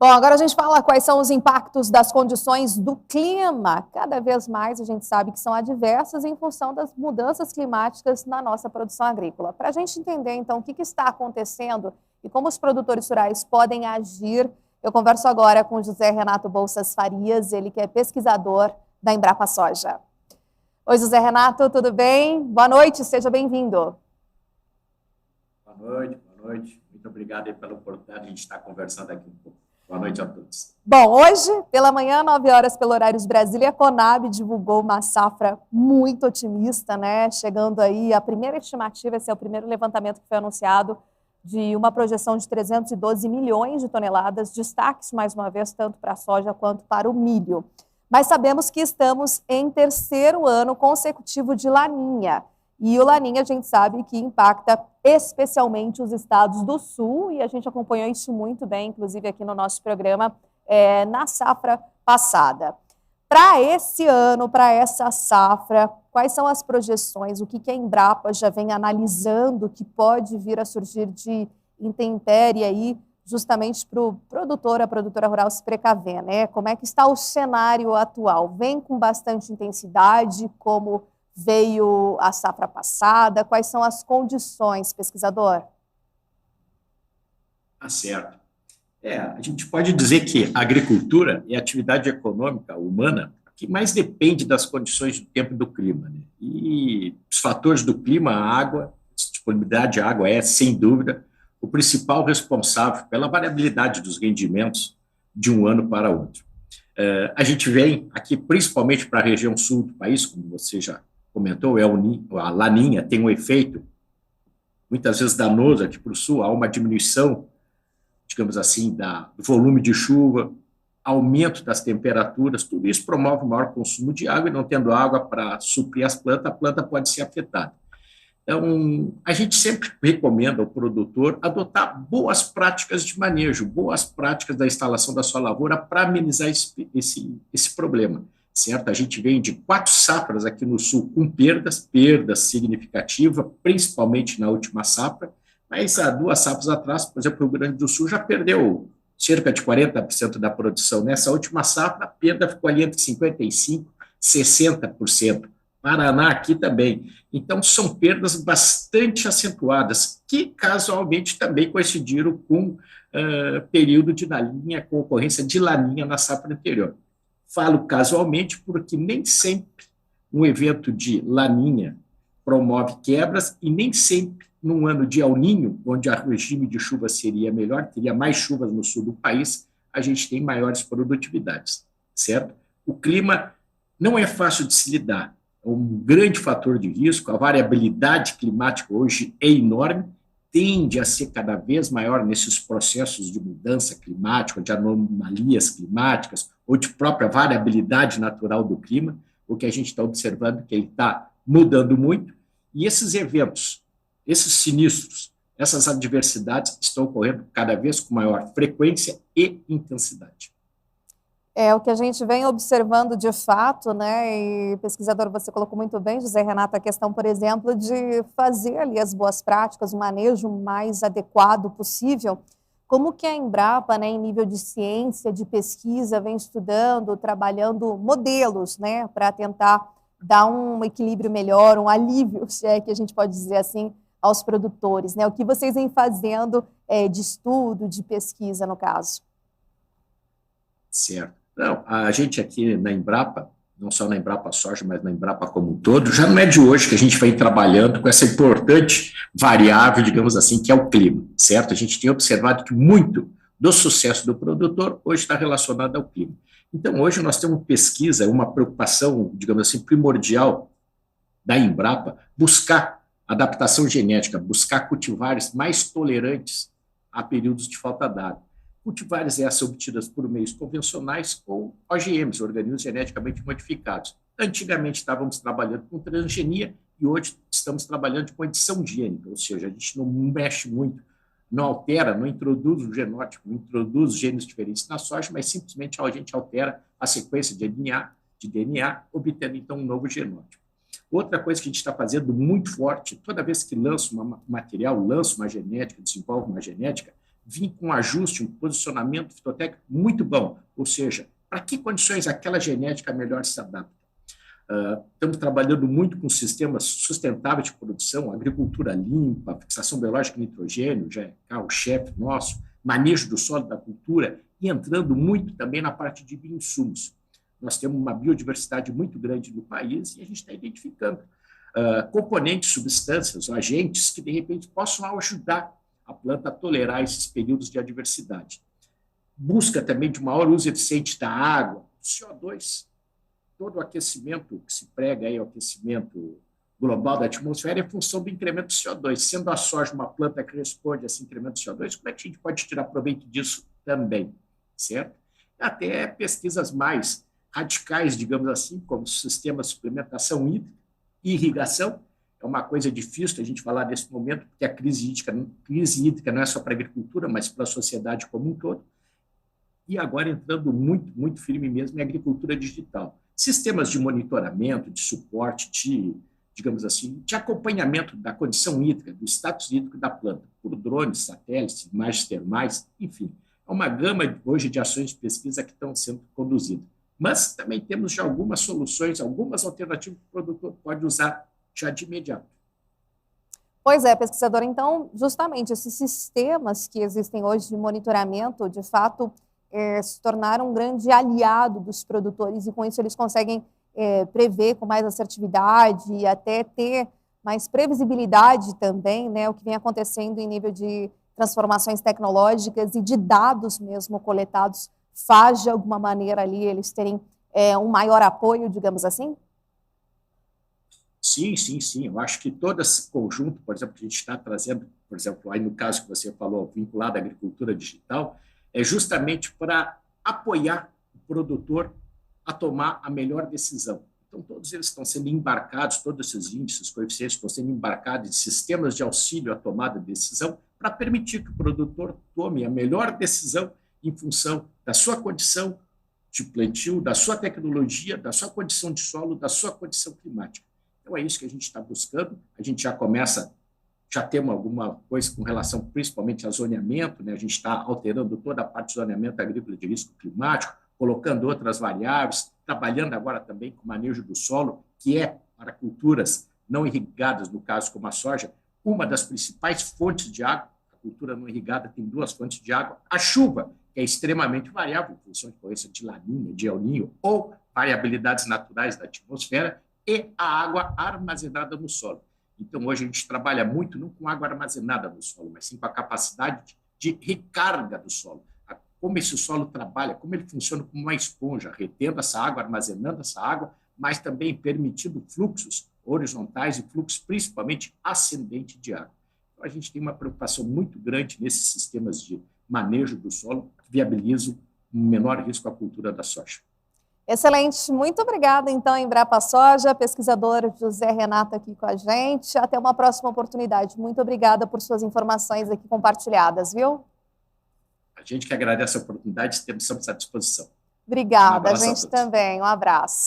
Bom, agora a gente fala quais são os impactos das condições do clima. Cada vez mais a gente sabe que são adversas em função das mudanças climáticas na nossa produção agrícola. Para a gente entender, então, o que está acontecendo e como os produtores rurais podem agir, eu converso agora com José Renato Bolsas Farias, ele que é pesquisador da Embrapa Soja. Oi, José Renato, tudo bem? Boa noite, seja bem-vindo. Boa noite, boa noite. Muito obrigado aí pela oportunidade de a gente estar conversando aqui um pouco. Boa noite a todos. Bom, hoje, pela manhã, 9 horas, pelo horário de Brasília, a Conab divulgou uma safra muito otimista, né? Chegando aí, a primeira estimativa, esse é o primeiro levantamento que foi anunciado, de uma projeção de 312 milhões de toneladas, destaques, mais uma vez, tanto para a soja quanto para o milho. Mas sabemos que estamos em terceiro ano consecutivo de Laninha. E o Laninha, a gente sabe que impacta especialmente os estados do sul, e a gente acompanhou isso muito bem, inclusive aqui no nosso programa, na safra passada. Para esse ano, para essa safra, quais são as projeções? O que a Embrapa já vem analisando que pode vir a surgir de intempérie aí, justamente para o produtor, a produtora rural se precaver, né? Como é que está o cenário atual? Vem com bastante intensidade, como veio a safra passada? Quais são as condições, pesquisador? Certo. A gente pode dizer que a agricultura é a atividade econômica humana que mais depende das condições do tempo e do clima, né? E os fatores do clima, a água, a disponibilidade de água é, sem dúvida, o principal responsável pela variabilidade dos rendimentos de um ano para outro. A gente vem aqui, principalmente para a região sul do país, como você já comentou, a Laninha tem um efeito, muitas vezes danoso aqui para o sul, há uma diminuição, digamos assim, do volume de chuva, aumento das temperaturas, tudo isso promove um maior consumo de água, e não tendo água para suprir as plantas, a planta pode ser afetada. Então, a gente sempre recomenda ao produtor adotar boas práticas de manejo, boas práticas da instalação da sua lavoura para amenizar esse problema, certo? A gente vem de 4 safras aqui no sul com perda significativa, principalmente na última safra, mas há 2 safras atrás, por exemplo, o Rio Grande do Sul já perdeu cerca de 40% da produção. Nessa última safra, a perda ficou ali entre 55% e 60%. Paraná aqui também. Então, são perdas bastante acentuadas, que casualmente também coincidiram com período de laninha, com ocorrência de laninha na safra anterior. Falo casualmente porque nem sempre um evento de laninha promove quebras e nem sempre num ano de El Niño, onde o regime de chuva seria melhor, teria mais chuvas no sul do país, a gente tem maiores produtividades, certo? O clima não é fácil de se lidar, é um grande fator de risco, a variabilidade climática hoje é enorme, tende a ser cada vez maior nesses processos de mudança climática, de anomalias climáticas, ou de própria variabilidade natural do clima, o que a gente está observando é que ele está mudando muito, e esses eventos, esses sinistros, essas adversidades estão ocorrendo cada vez com maior frequência e intensidade. É o que a gente vem observando de fato, né? E pesquisador, você colocou muito bem, José Renato, a questão, por exemplo, de fazer ali as boas práticas, o manejo mais adequado possível. Como que a Embrapa, né, em nível de ciência, de pesquisa, vem estudando, trabalhando modelos, né, para tentar dar um equilíbrio melhor, um alívio, se é que a gente pode dizer assim, aos produtores, né? O que vocês vêm fazendo de estudo, de pesquisa, no caso? Certo. Não, a gente aqui na Embrapa, não só na Embrapa Soja, mas na Embrapa como um todo, já não é de hoje que a gente vem trabalhando com essa importante variável, digamos assim, que é o clima, certo? A gente tem observado que muito do sucesso do produtor hoje está relacionado ao clima. Então, hoje nós temos pesquisa, uma preocupação, digamos assim, primordial da Embrapa, buscar adaptação genética, buscar cultivares mais tolerantes a períodos de falta d'água. Cultivares essas obtidas por meios convencionais ou OGMs, organismos geneticamente modificados. Antigamente estávamos trabalhando com transgenia e hoje estamos trabalhando com edição gênica, ou seja, a gente não mexe muito, não altera, não introduz o genótipo, não introduz genes diferentes na soja, mas simplesmente a gente altera a sequência de DNA, obtendo então um novo genótipo. Outra coisa que a gente está fazendo muito forte, toda vez que lança um material, lança uma genética, desenvolve uma genética, vir com um ajuste, um posicionamento fitotécnico muito bom, ou seja, para que condições aquela genética melhor se adapta. Estamos trabalhando muito com sistemas sustentáveis de produção, agricultura limpa, fixação biológica de nitrogênio, já é carro-chefe nosso, manejo do solo da cultura, e entrando muito também na parte de bioinsumos. Nós temos uma biodiversidade muito grande no país e a gente está identificando componentes, substâncias, agentes que, de repente, possam ajudar a planta a tolerar esses períodos de adversidade. Busca também de maior uso eficiente da água, do CO2, todo o aquecimento que se prega aí, o aquecimento global da atmosfera, é função do incremento do CO2. Sendo a soja uma planta que responde a esse incremento do CO2, como é que a gente pode tirar proveito disso também, certo? Até pesquisas mais radicais, digamos assim, como sistemas de suplementação hídrica e irrigação. É uma coisa difícil a gente falar nesse momento, porque a crise hídrica não é só para a agricultura, mas para a sociedade como um todo. E agora entrando muito, muito firme mesmo em agricultura digital. Sistemas de monitoramento, de suporte, digamos assim, de acompanhamento da condição hídrica, do status hídrico da planta, por drones, satélites, imagens termais, enfim. É uma gama hoje de ações de pesquisa que estão sendo conduzidas. Mas também temos já algumas soluções, algumas alternativas que o produtor pode usar já de imediato. Pois é, pesquisador, então, justamente esses sistemas que existem hoje de monitoramento, de fato, se tornaram um grande aliado dos produtores e com isso eles conseguem prever com mais assertividade e até ter mais previsibilidade também, né, o que vem acontecendo em nível de transformações tecnológicas e de dados mesmo coletados, faz de alguma maneira ali eles terem um maior apoio, digamos assim? Sim, sim, sim. Eu acho que todo esse conjunto, por exemplo, que a gente está trazendo, por exemplo, aí no caso que você falou, vinculado à agricultura digital, é justamente para apoiar o produtor a tomar a melhor decisão. Então, todos eles estão sendo embarcados, todos esses índices, coeficientes estão sendo embarcados em sistemas de auxílio à tomada de decisão para permitir que o produtor tome a melhor decisão em função da sua condição de plantio, da sua tecnologia, da sua condição de solo, da sua condição climática. Então, é isso que a gente está buscando. A gente já temos alguma coisa com relação principalmente a zoneamento, né? A gente está alterando toda a parte de zoneamento agrícola de risco climático, colocando outras variáveis, trabalhando agora também com o manejo do solo, que é, para culturas não irrigadas, no caso como a soja, uma das principais fontes de água. A cultura não irrigada tem duas fontes de água. A chuva, que é extremamente variável, em função de ocorrência de laninha, de El Niño, ou variabilidades naturais da atmosfera, e a água armazenada no solo. Então, hoje a gente trabalha muito não com água armazenada no solo, mas sim com a capacidade de recarga do solo. Como esse solo trabalha, como ele funciona como uma esponja, retendo essa água, armazenando essa água, mas também permitindo fluxos horizontais e fluxos principalmente ascendentes de água. Então, a gente tem uma preocupação muito grande nesses sistemas de manejo do solo que viabilizam um menor risco à cultura da soja. Excelente, muito obrigada então, Embrapa Soja, pesquisador José Renato aqui com a gente. Até uma próxima oportunidade. Muito obrigada por suas informações aqui compartilhadas, viu? A gente que agradece a oportunidade, estamos à disposição. Obrigada, a gente também. Um abraço.